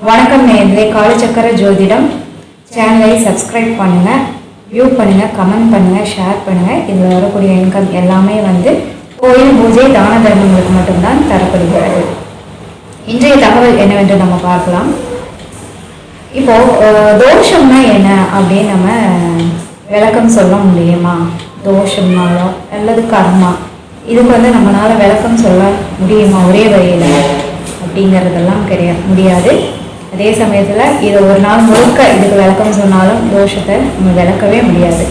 வணக்கம் நேயர்களே, காலச்சக்கர ஜோதிடம் சேனலை சப்ஸ்கிரைப் பண்ணுங்கள், வியூ பண்ணுங்கள், கமெண்ட் பண்ணுங்கள், ஷேர் பண்ணுங்கள். இதில் வரக்கூடிய இன்கம் எல்லாமே கோயில் பூஜை தான தர்மங்களுக்கு மட்டும்தான் தரப்படுகிறது. இன்றைய தகவல் என்னவென்று நம்ம பார்க்கலாம். இப்போது தோஷம்னா என்ன அப்படின்னு நம்ம விளக்கம் சொல்ல முடியுமா? தோஷம்னாலோ அல்லது கர்மா இதுக்கு நம்மளால் விளக்கம் சொல்ல முடியுமா ஒரே வழியில் அப்படிங்கிறதெல்லாம் முடியாது. அதே சமயத்தில் இதை ஒரு நாள் முழுக்க இதுக்கு விளக்கம் சொன்னாலும் தோஷத்தை நம்ம விளக்கவே முடியாது.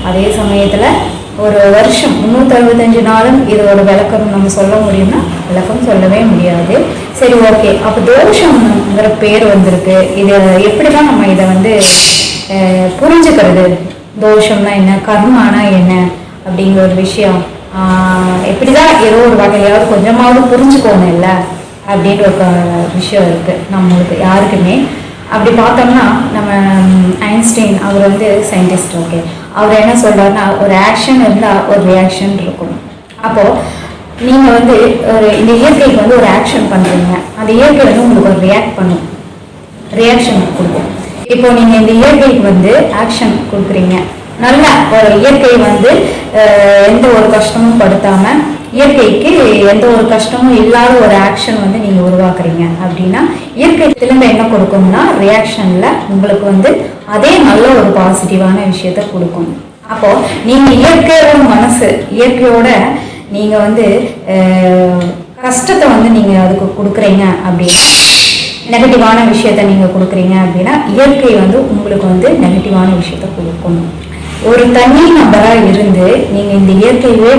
அதே சமயத்தில் ஒரு வருஷம் 365 நாளும் இதோட விளக்கம் நம்ம சொல்ல முடியும்னா விளக்கம் சொல்லவே முடியாது. சரி, ஓகே, அப்போ தோஷம்ங்கிற பேர் வந்திருக்கு. இது எப்படி தான் நம்ம இதை புரிஞ்சுக்கிறது? தோஷம்னா என்ன, கர்மானா என்ன அப்படிங்கிற ஒரு விஷயம் எப்படிதான் ஏதோ ஒரு வகையாவது கொஞ்சமாவது புரிஞ்சுக்கோணும் இல்லை அப்படின்ற ஒரு விஷயம் இருக்குது நம்மளுக்கு யாருக்குமே. அப்படி பார்த்தோம்னா நம்ம ஐன்ஸ்டைன் அவர் சயின்டிஸ்ட். ஓகே, அவர் என்ன சொல்கிறாருன்னா, ஒரு ஆக்ஷன் இருந்தால் ஒரு ரியாக்ஷன் இருக்கும். அப்போது நீங்கள் ஒரு இந்த இயற்கைக்கு ஒரு ஆக்ஷன் பண்ணுறீங்க, அந்த இயற்கை உங்களுக்கு ஒரு ரியாக்ஷன் கொடுக்கும். இப்போ நீங்கள் இந்த இயற்கைக்கு ஆக்ஷன் கொடுக்குறீங்க, நல்ல ஒரு இயற்கை எந்த ஒரு கஷ்டமும் படுத்தாமல் இயற்கைக்கு எந்த ஒரு கஷ்டமும் இல்லாத ஒரு ஆக்ஷன் நீங்கள் உருவாக்குறீங்க அப்படின்னா இயற்கை திரும்ப என்ன கொடுக்கும்னா ரியாக்ஷனில் உங்களுக்கு அதே நல்ல ஒரு பாசிட்டிவான விஷயத்த கொடுக்கும். அப்போது நீங்கள் இயற்கையோட இயற்கையோட நீங்கள் கஷ்டத்தை நீங்கள் அதுக்கு கொடுக்குறீங்க அப்படின்னா, நெகட்டிவான விஷயத்த நீங்கள் கொடுக்குறீங்க அப்படின்னா இயற்கை உங்களுக்கு நெகட்டிவான விஷயத்த கொடுக்கும். ஒரு தனி நபராக இருந்து நீங்கள் இந்த இயற்கையே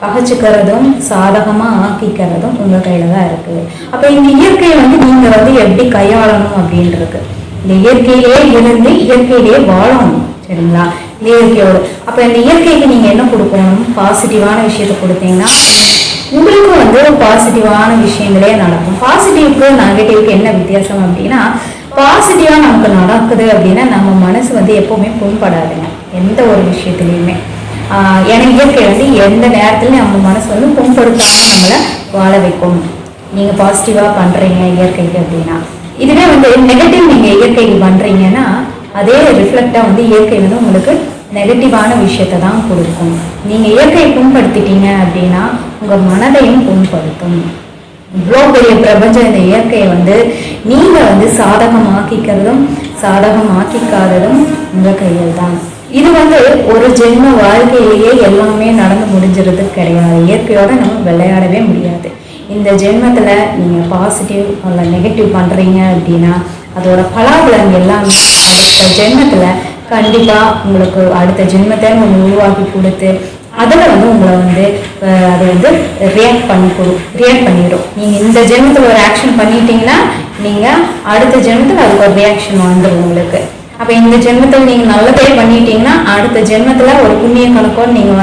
பகைச்சிக்கிறதும் சாதகமாக ஆக்கிக்கிறதும் உங்கள் கையில் தான் இருக்குது. அப்போ இந்த இயற்கையை நீங்கள் எப்படி கையாளணும் அப்படின்றது, இந்த இயற்கையிலே இருந்து இயற்கையிலே வாழணும். சரிங்களா? இயற்கையோடு அப்போ இந்த இயற்கைக்கு நீங்கள் என்ன கொடுக்கணும்? பாசிட்டிவான விஷயத்தை கொடுத்தீங்கன்னா உங்களுக்கு பாசிட்டிவான விஷயங்களே நடக்கும். பாசிட்டிவ்க்கு நெகட்டிவ்க்கு என்ன வித்தியாசம் அப்படின்னா, பாசிட்டிவாக நமக்கு நடக்குது அப்படின்னா நம்ம மனசு எப்போவுமே புண்படாதுங்க எந்த ஒரு விஷயத்துலையுமே. ஏன்னா இயற்கை எந்த நேரத்துலையும் நம்ம மனசு புண்படுத்தாமல் நம்மளை வாழ வைக்கும். நீங்கள் பாசிட்டிவாக பண்ணுறீங்க இயற்கைக்கு அப்படின்னா. இதுவே நெகட்டிவ் நீங்கள் இயற்கைக்கு பண்ணுறீங்கன்னா அதே ரிஃப்ளெக்டாக இயற்கை உங்களுக்கு நெகட்டிவான விஷயத்தை தான் கொடுக்கும். நீங்கள் இயற்கையை புண்படுத்திட்டீங்க அப்படின்னா உங்கள் மனதையும் புண்படுத்தும். இவ்வளோ பெரிய பிரபஞ்சம் இந்த இயற்கையை நீங்கள் சாதகமாக்கிக்கிறதும் சாதகமாக்கிக்காததும் உங்கள் கையில் தான். இது ஒரு ஜென்ம வாழ்க்கையிலேயே எல்லாமே நடந்து முடிஞ்சிறது கிடையாது. இயற்கையோட நம்ம விளையாடவே முடியாது. இந்த ஜென்மத்தில் நீங்கள் பாசிட்டிவ் அல்ல நெகட்டிவ் பண்ணுறீங்க அப்படின்னா அதோட பலாபலன் எல்லாமே அடுத்த ஜென்மத்தில் கண்டிப்பாக உங்களுக்கு அடுத்த ஜென்மத்தை உங்களுக்கு உருவாக்கி கொடுத்து அதில் உங்களை அது ரியாக்ட் பண்ணிடும். நீங்கள் இந்த ஜென்மத்தில் ஒரு ஆக்ஷன் பண்ணிட்டீங்கன்னா நீங்கள் அடுத்த ஜென்மத்தில் அதுக்கு ஒரு ரியாக்ஷன் வந்துடும் உங்களுக்கு. அப்போ இந்த ஜென்மத்தில் நீங்கள் நல்லதே பண்ணிட்டீங்கன்னா அடுத்த ஜென்மத்தில் ஒரு புண்ணிய கணக்கோடு நீங்கள்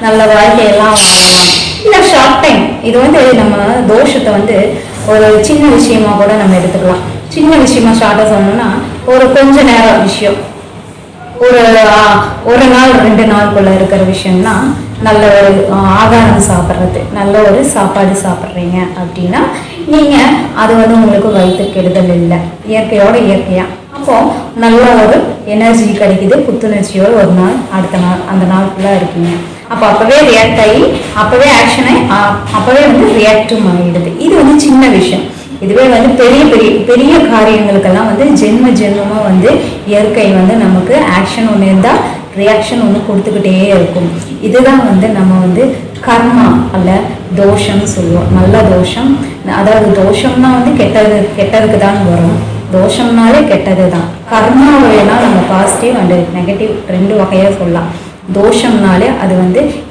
நல்ல வாழ்க்கையெல்லாம் வாழலாம். இல்லை ஷார்ட் டைம் இது நம்ம தோஷத்தை ஒரு சின்ன விஷயமா கூட நம்ம எடுத்துக்கலாம். சின்ன விஷயமா ஷார்ட்டாக சொல்லணும்னா ஒரு கொஞ்ச நேரம் விஷயம், ஒரு நாள் 2 நாளுக்குள்ள இருக்கிற விஷயம்னா நல்ல ஒரு ஆகாரம் சாப்பிட்றது, நல்ல ஒரு சாப்பாடு சாப்பிட்றீங்க அப்படின்னா நீங்கள் அது உங்களுக்கு வயிற்று கெடுதல் இல்லை, இயற்கையோட இயற்கையாக. அப்போது நல்ல ஒரு எனர்ஜி கிடைக்குது, புத்துணர்ச்சியோடு ஒரு நாள் அடுத்த நாள் அந்த நாள் ஃபுல்லாக இருக்கீங்க. அப்போவே ரியாக்ட் ஆகி அப்போவே ஆக்ஷனை அப்போவே ரியாக்டும் ஆகிடுது. இது சின்ன விஷயம். இதுவே பெரிய பெரிய பெரிய காரியங்களுக்கெல்லாம் ஜென்மமாக இயற்கை நமக்கு ஆக்ஷன் ஒன்று இருந்தால் ரியாக்ஷன் ஒன்று கொடுத்துக்கிட்டே இருக்கும். இதுதான் நம்ம கர்மா அல்ல தோஷம்னு சொல்லுவோம். நல்ல தோஷம், அதாவது தோஷம்னா கெட்டதுக்கு தான் வரும். தோஷம்னாலே கெட்டது தான். கர்மாவை வேணால் நம்ம பாசிட்டிவ் அண்டு நெகட்டிவ் 2 வகையாக சொல்லலாம். தோஷம்னாலே அது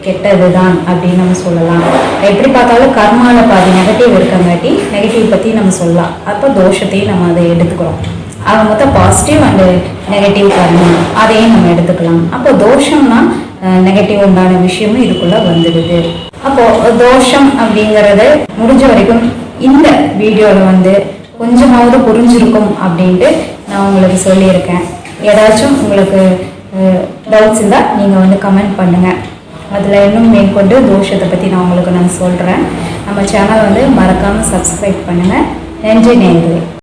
கெட்டது தான் அப்படின்னு நம்ம சொல்லலாம். எப்படி பார்த்தாலும் கர்மாவில் பாதி நெகட்டிவ் இருக்கங்காட்டி நெகட்டிவ் பற்றி நம்ம சொல்லலாம். அப்போ தோஷத்தையும் நம்ம அதை எடுத்துக்கிறோம். அது மொத்தம் பாசிட்டிவ் அண்டு நெகட்டிவ் கர்மா அதையும் நம்ம எடுத்துக்கலாம். அப்போ தோஷம்னா நெகட்டிவ் உண்டான விஷயமும் இதுக்குள்ளே வந்துடுது. அப்போது தோஷம் அப்படிங்கிறது முடிஞ்ச வரைக்கும் இந்த வீடியோவில் கொஞ்சமாவது புரிஞ்சிருக்கும் அப்படின்ட்டு நான் உங்களுக்கு சொல்லியிருக்கேன். ஏதாச்சும் உங்களுக்கு டவுட்ஸ் இருந்தால் நீங்கள் கமெண்ட் பண்ணுங்கள். அதில் இன்னும் மேற்கொண்டு தோஷத்தை பற்றி நான் சொல்கிறேன். நம்ம சேனல் மறக்காமல் சப்ஸ்கிரைப் பண்ணுங்கள். நன்றி நேயர்களே.